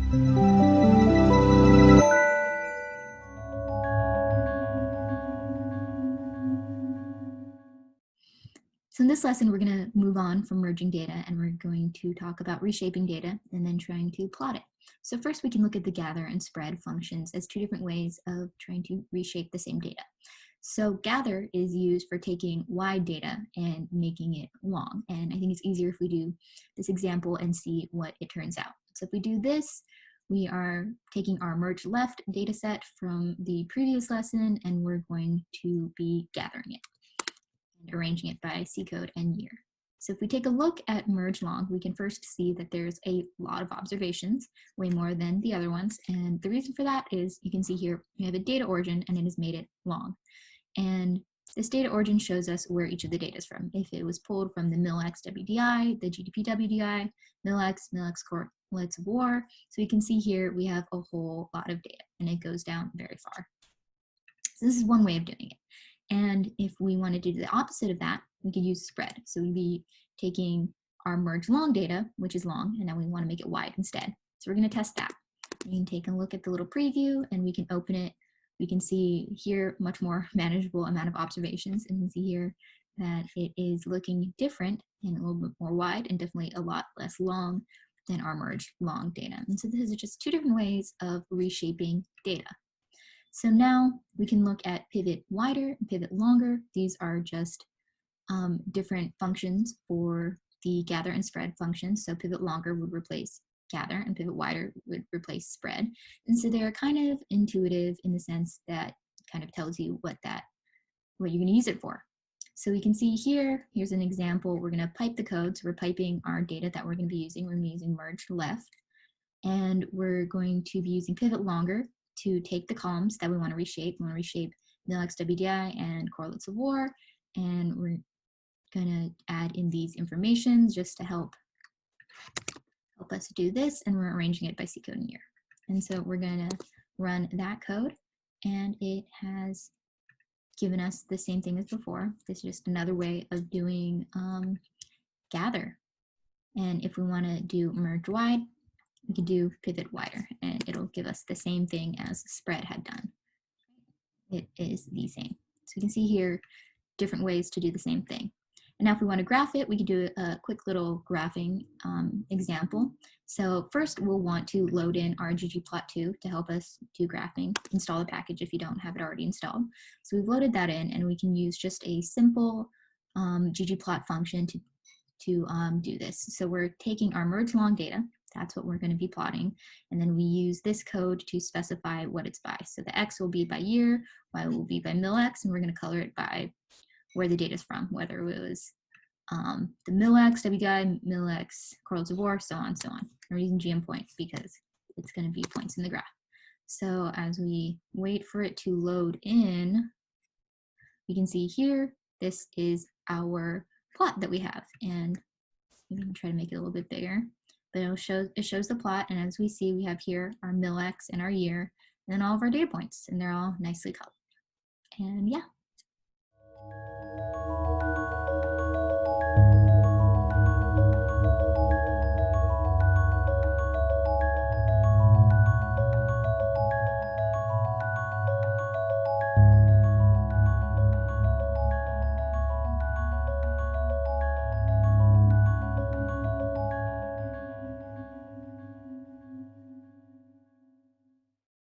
So in this lesson, we're going to move on from merging data, and we're going to talk about reshaping data and then trying to plot it. So first, we can look at the gather and spread functions as two different ways of trying to reshape the same data. So gather is used for taking wide data and making it long. And I think it's easier if we do this example and see what it turns out. So if we do this, we are taking our merge left data set from the previous lesson, and we're going to be gathering it and arranging it by C code and year. So if we take a look at merge long, we can first see that there's a lot of observations, way more than the other ones. And the reason for that is you can see here, we have a data origin and it has made it long. And this data origin shows us where each of the data is from. If it was pulled from the MILX WDI, the GDP WDI, MILX correlates of war. So we can see here we have a whole lot of data and it goes down very far. So this is one way of doing it. And if we wanted to do the opposite of that, we could use spread. So we'd be taking our merge long data, which is long, and now we want to make it wide instead. So we're going to test that. We can take a look at the little preview and we can open it. We can see here much more manageable amount of observations, and you can see here that it is looking different and a little bit more wide and definitely a lot less long than our merge long data. And so this is just two different ways of reshaping data. So now we can look at pivot wider and pivot longer. These are just different functions for the gather and spread functions. So pivot longer would replace gather and pivot wider would replace spread. And so they're kind of intuitive in the sense that it kind of tells you what you're going to use it for. So we can see here's an example. We're going to pipe the code. So we're piping our data that we're going to be using. We're going to be using merge left. And we're going to be using pivot longer to take the columns that we want to reshape. We want to reshape MILX WDI and correlates of war. And we're going to add in these informations just to help us do this. And we're arranging it by C code and year. And so we're going to run that code. And it has given us the same thing as before. This is just another way of doing gather. And if we want to do merge wide, we can do pivot wider, and it'll give us the same thing as spread had done. It is the same. So you can see here different ways to do the same thing. And now if we want to graph it, we can do a quick little graphing example. So first we'll want to load in our ggplot2 to help us do graphing. Install the package if you don't have it already installed. So we've loaded that in, and we can use just a simple ggplot function to do this. So we're taking our merge long data. That's what we're going to be plotting. And then we use this code to specify what it's by. So the X will be by year, Y will be by MILX, and we're going to color it by where the data is from, whether it was the MILX, WDI, MILX, correlates of war, so on, so on. We're using GM points because it's going to be points in the graph. So as we wait for it to load in, we can see here, this is our plot that we have. And maybe we can try to make it a little bit bigger. But it shows the plot, and as we see, we have here our MILX and our year, and then all of our data points, and they're all nicely colored. And yeah.